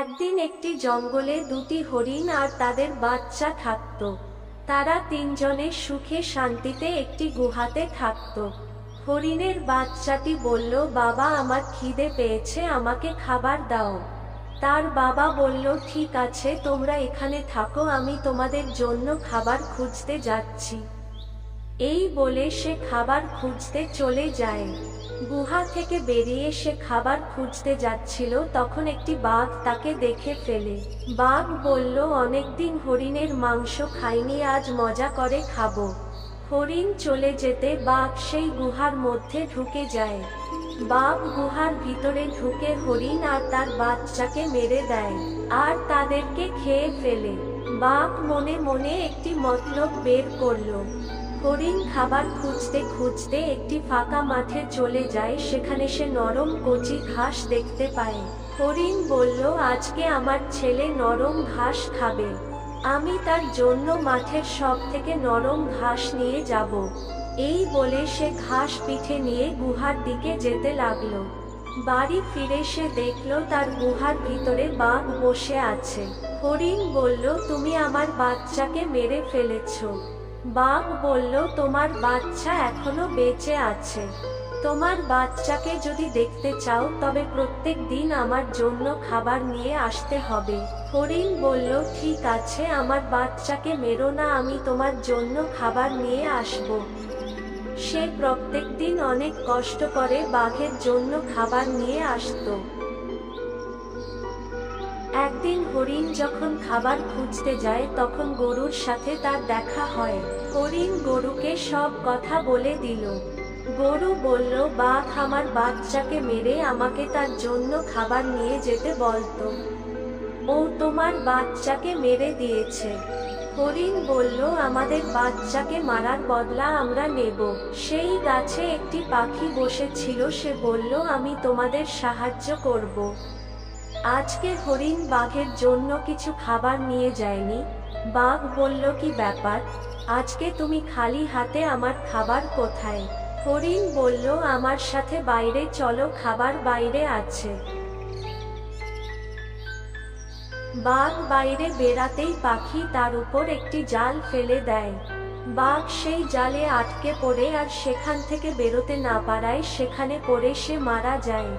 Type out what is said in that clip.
একদিন একটি জঙ্গলে দুটি হরিণ আর তাদের বাচ্চা থাকত। তারা তিনজনে সুখে শান্তিতে একটি গুহাতে থাকত। হরিণের বাচ্চাটি বলল, বাবা, আমার খিদে পেয়েছে, আমাকে খাবার দাও। তার বাবা বলল, ঠিক আছে, তোমরা এখানে থাকো, আমি তোমাদের জন্য খাবার খুঁজতে যাচ্ছি। এই বলে সে খাবার খুঁজতে চলে যায়। গুহা থেকে বেরিয়ে সে খাবার খুঁজতে যাচ্ছিল, তখন একটি বাঘ তাকে দেখে ফেলে। বাঘ বলল, অনেকদিন হরিণের মাংস খাইনি, আজ মজা করে খাবো। হরিণ চলে যেতে বাঘ সেই গুহার মধ্যে ঢুকে যায়। বাঘ গুহার ভিতরে ঢুকে হরিণ আর তার বাচ্চাকে মেরে দেয় আর তাদেরকে খেয়ে ফেলে। বাঘ মনে মনে একটি মতলব বের করলো। হরিণ খাবার খুঁজতে খুঁজতে একটি ফাঁকা মাঠে চলে যায়। সেখানে সে নরম কচি ঘাস দেখতে পায়। হরিণ বলল, আজকে আমার ছেলে নরম ঘাস খাবে, আমি তার জন্য মাঠের সব থেকে নরম ঘাস নিয়ে যাব। এই বলে সে ঘাস পিঠে নিয়ে গুহার দিকে যেতে লাগলো। বাড়ি ফিরে সে দেখলো তার গুহার ভিতরে বাঘ বসে আছে। হরিণ বলল, তুমি আমার বাচ্চাকে মেরে ফেলেছো। বাঘ বলল, তোমার বাচ্চা এখনো বেঁচে আছে। তোমার বাচ্চাকে যদি দেখতে চাও তবে প্রত্যেক দিন আমার জন্য খাবার নিয়ে আসতে হবে। হরিণ বলল, ঠিক আছে, আমার বাচ্চাকে মেরো না, আমি তোমার জন্য খাবার নিয়ে আসব। সে প্রত্যেক দিন অনেক কষ্ট করে বাঘের জন্য খাবার নিয়ে আসতো। একদিন হরিণ যখন খাবার খুঁজতে যায় তখন গরুর সাথে তার দেখা হয়। হরিণ গরুকে সব কথা বলে দিল। গরু বলল, বাঘ আমার বাচ্চাকে মেরে আমাকে তার জন্য খাবার নিয়ে যেতে বলতো। ও তোমার বাচ্চাকে মেরে দিয়েছে। হরিণ বলল, আমাদের বাচ্চাকে মারার বদলা আমরা নেব। সেই গাছে একটি পাখি বসেছিল, সে বলল, আমি তোমাদের সাহায্য করব। আজকে হরিণ বাঘের জন্য কিছু খাবার নিয়ে যায়নি। বাঘ বলল, কি ব্যাপার, আজকে তুমি খালি হাতে, আমার খাবার কোথায়? হরিণ বলল, আমার সাথে বাইরে চলো, খাবার বাইরে আছে। বাঘ বাইরে বেরাতেই পাখি তার উপর একটি জাল ফেলে দেয়। বাঘ সেই জালে আটকে পড়ে আর সেখান থেকে বেরোতে না পারায় সেখানে পড়ে সে মারা যায়।